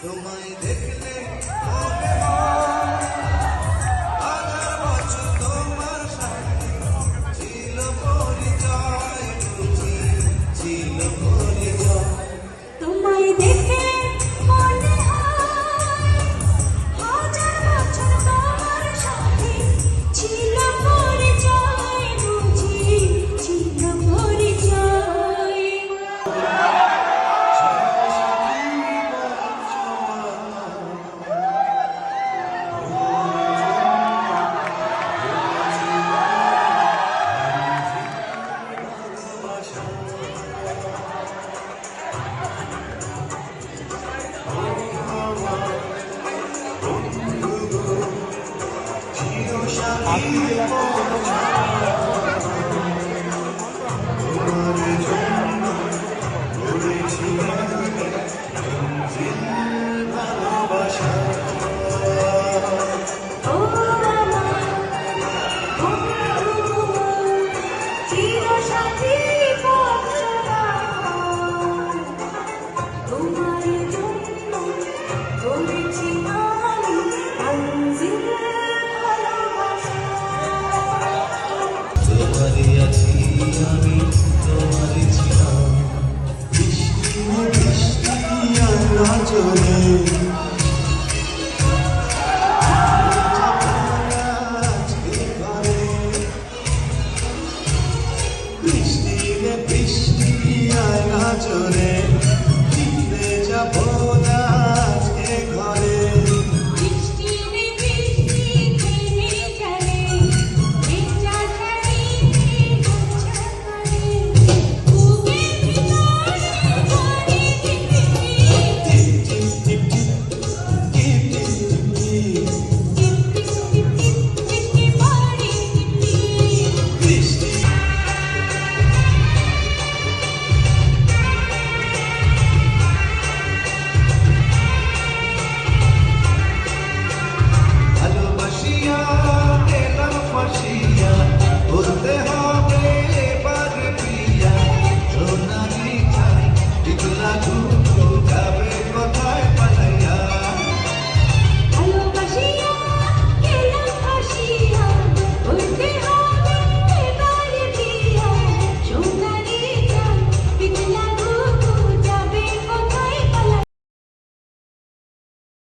তোমায় দেখলে মনে হয় হাজার বছর তোমার সাথে ছিল পরিচয়, বুঝি ছিল পরিচয়। তোমায় দেখে মনে হয় হাজার বছর তোমার সাথে ছিল পরিচয়, বুঝি ছিল পরিচয়। তোমারই আছি আমি, তোমারই ছিলাম বৃষ্টি বৃষ্টি আর নাচরে।